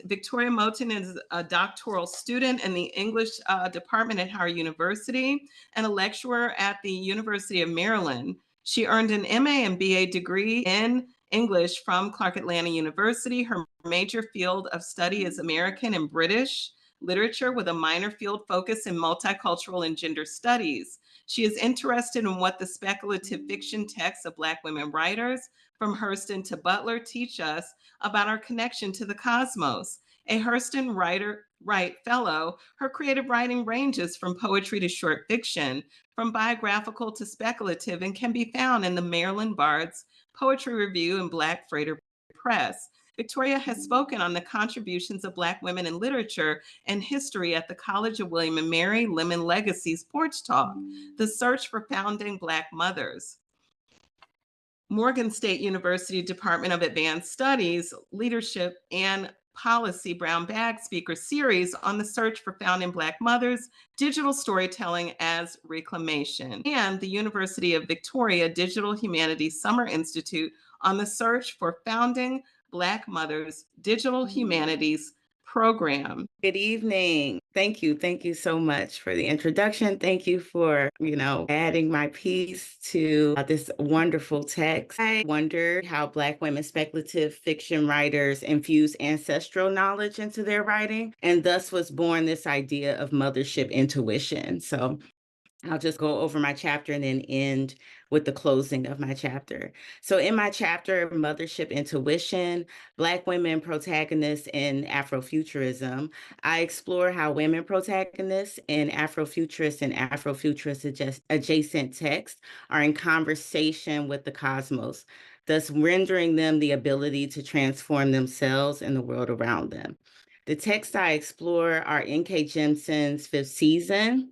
Victoria Moten is a doctoral student in the English department at Howard University and a lecturer at the University of Maryland. She earned an MA and BA degree in English from Clark Atlanta University. Her major field of study is American and British literature with a minor field focus in multicultural and gender studies. She is interested in what the speculative fiction texts of Black women writers, from Hurston to Butler, teach us about our connection to the cosmos. A Hurston Wright Fellow, her creative writing ranges from poetry to short fiction, from biographical to speculative, and can be found in the Maryland Bards Poetry Review and Black Freighter Press. Victoria has spoken on the contributions of Black women in literature and history at the College of William and Mary Lemon Legacy's Porch Talk, The Search for Founding Black Mothers, Morgan State University Department of Advanced Studies, Leadership and Policy Brown Bag Speaker Series on the Search for Founding Black Mothers, Digital Storytelling as Reclamation, and the University of Victoria Digital Humanities Summer Institute on the Search for Founding Black Mothers, Digital Humanities Program. Good evening. Thank you. Thank you so much for the introduction. Thank you for, adding my piece to this wonderful text. I wondered how Black women speculative fiction writers infuse ancestral knowledge into their writing, and thus was born this idea of mothership intuition. So I'll just go over my chapter and then end with the closing of my chapter. So in my chapter, Mothership Intuition, Black Women Protagonists in Afrofuturism, I explore how women protagonists in Afrofuturists and Afrofuturist adjacent texts are in conversation with the cosmos, thus rendering them the ability to transform themselves and the world around them. The texts I explore are N.K. Jemisin's Fifth Season,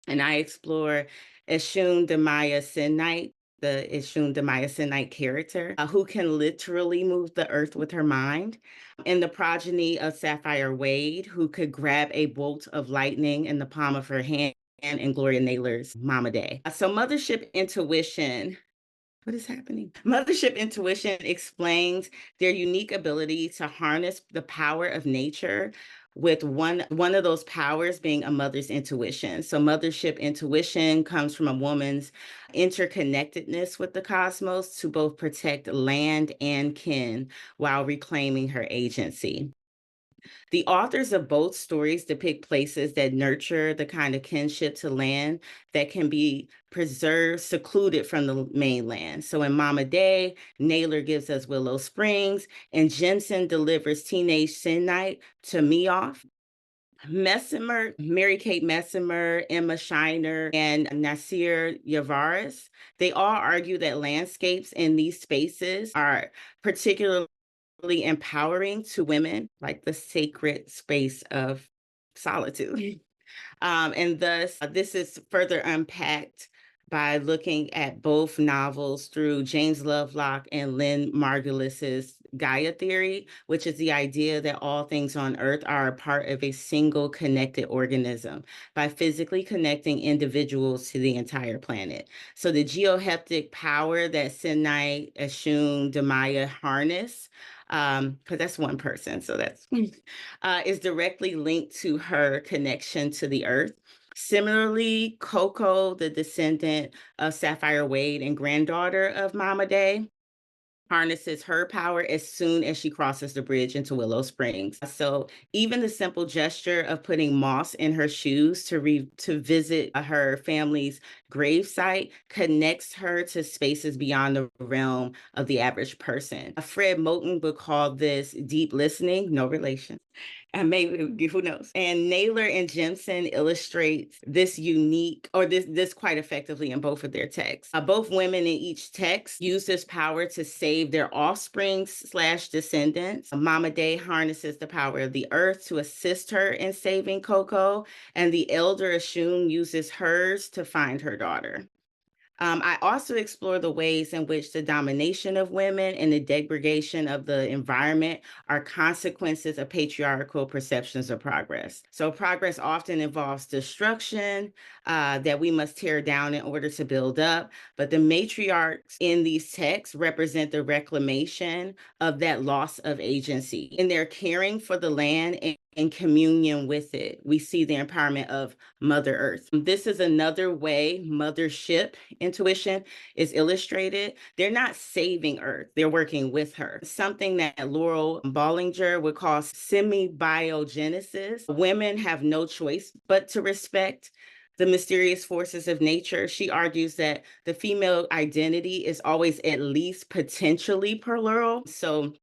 and I explore Eshun Demaya Sennight, the Eshun Demaya Sennight character, who can literally move the earth with her mind, and the progeny of Sapphire Wade, who could grab a bolt of lightning in the palm of her hand, and Gloria Naylor's Mama Day. So Mothership Intuition, what is happening? Mothership Intuition explains their unique ability to harness the power of nature, with one of those powers being a mother's intuition. So mothership intuition comes from a woman's interconnectedness with the cosmos to both protect land and kin while reclaiming her agency. The authors of both stories depict places that nurture the kind of kinship to land that can be preserved, secluded from the mainland. So in Mama Day, Naylor gives us Willow Springs, and Jemisin delivers Teenage Sin Night to Meoff. Messimer, Mary Kate Messimer, Emma Shiner, and Nasir Yavaris, they all argue that landscapes in these spaces are particularly empowering to women, like the sacred space of solitude. And thus, this is further unpacked by looking at both novels through James Lovelock and Lynn Margulis's Gaia theory, which is the idea that all things on Earth are a part of a single connected organism by physically connecting individuals to the entire planet. So the geoheptic power that Sennight, Eshun, Demaya harness, because that's one person, so that's is directly linked to her connection to the earth. Similarly, Coco, the descendant of Sapphire Wade and granddaughter of Mama Day, harnesses her power as soon as she crosses the bridge into Willow Springs. So even the simple gesture of putting moss in her shoes to visit her family's gravesite connects her to spaces beyond the realm of the average person. Fred Moten would call this deep listening, no relation. And maybe, who knows? And Naylor and Jemisin illustrate this unique, or this quite effectively in both of their texts. Both women in each text use this power to save their offspring/descendants. Mama Day harnesses the power of the earth to assist her in saving Coco, and the elder Eshun uses hers to find her daughter. I also explore the ways in which the domination of women and the degradation of the environment are consequences of patriarchal perceptions of progress. So progress often involves destruction that we must tear down in order to build up. But the matriarchs in these texts represent the reclamation of that loss of agency. In their caring for the land and in communion with it, we see the empowerment of Mother Earth. This is another way Mothership intuition is illustrated. They're not saving Earth, they're working with her. Something that Laurel Bollinger would call semi-biogenesis. Women have no choice but to respect the mysterious forces of nature. She argues that the female identity is always at least potentially plural. So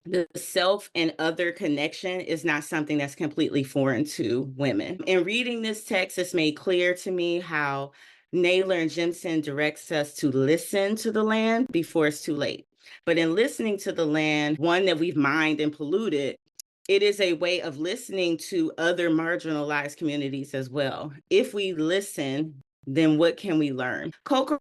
the self and other connection is not something that's completely foreign to women. In reading this text, it's made clear to me how Naylor and Jimson directs us to listen to the land before it's too late. But in listening to the land, one that we've mined and polluted, it is a way of listening to other marginalized communities as well. If we listen, then what can we learn? Coco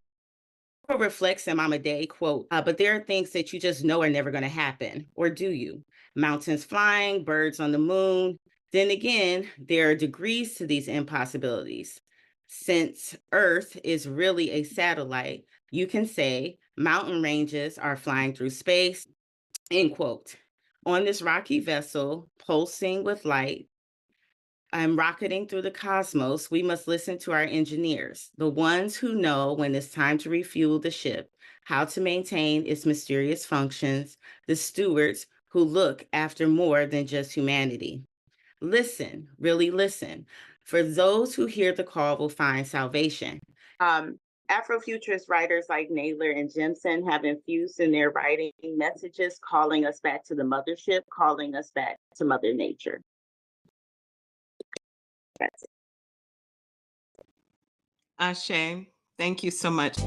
reflects in Mama Day, quote, but there are things that you just know are never going to happen, or do you? Mountains flying, birds on the moon. Then again, there are degrees to these impossibilities. Since Earth is really a satellite, you can say mountain ranges are flying through space, end quote. On this rocky vessel, pulsing with light, I'm rocketing through the cosmos, we must listen to our engineers, the ones who know when it's time to refuel the ship, how to maintain its mysterious functions, the stewards who look after more than just humanity. Listen, really listen. For those who hear the call will find salvation. Afrofuturist writers like Naylor and Jimson have infused in their writing messages calling us back to the mothership, calling us back to Mother Nature. That's it. Ashe, thank you so much.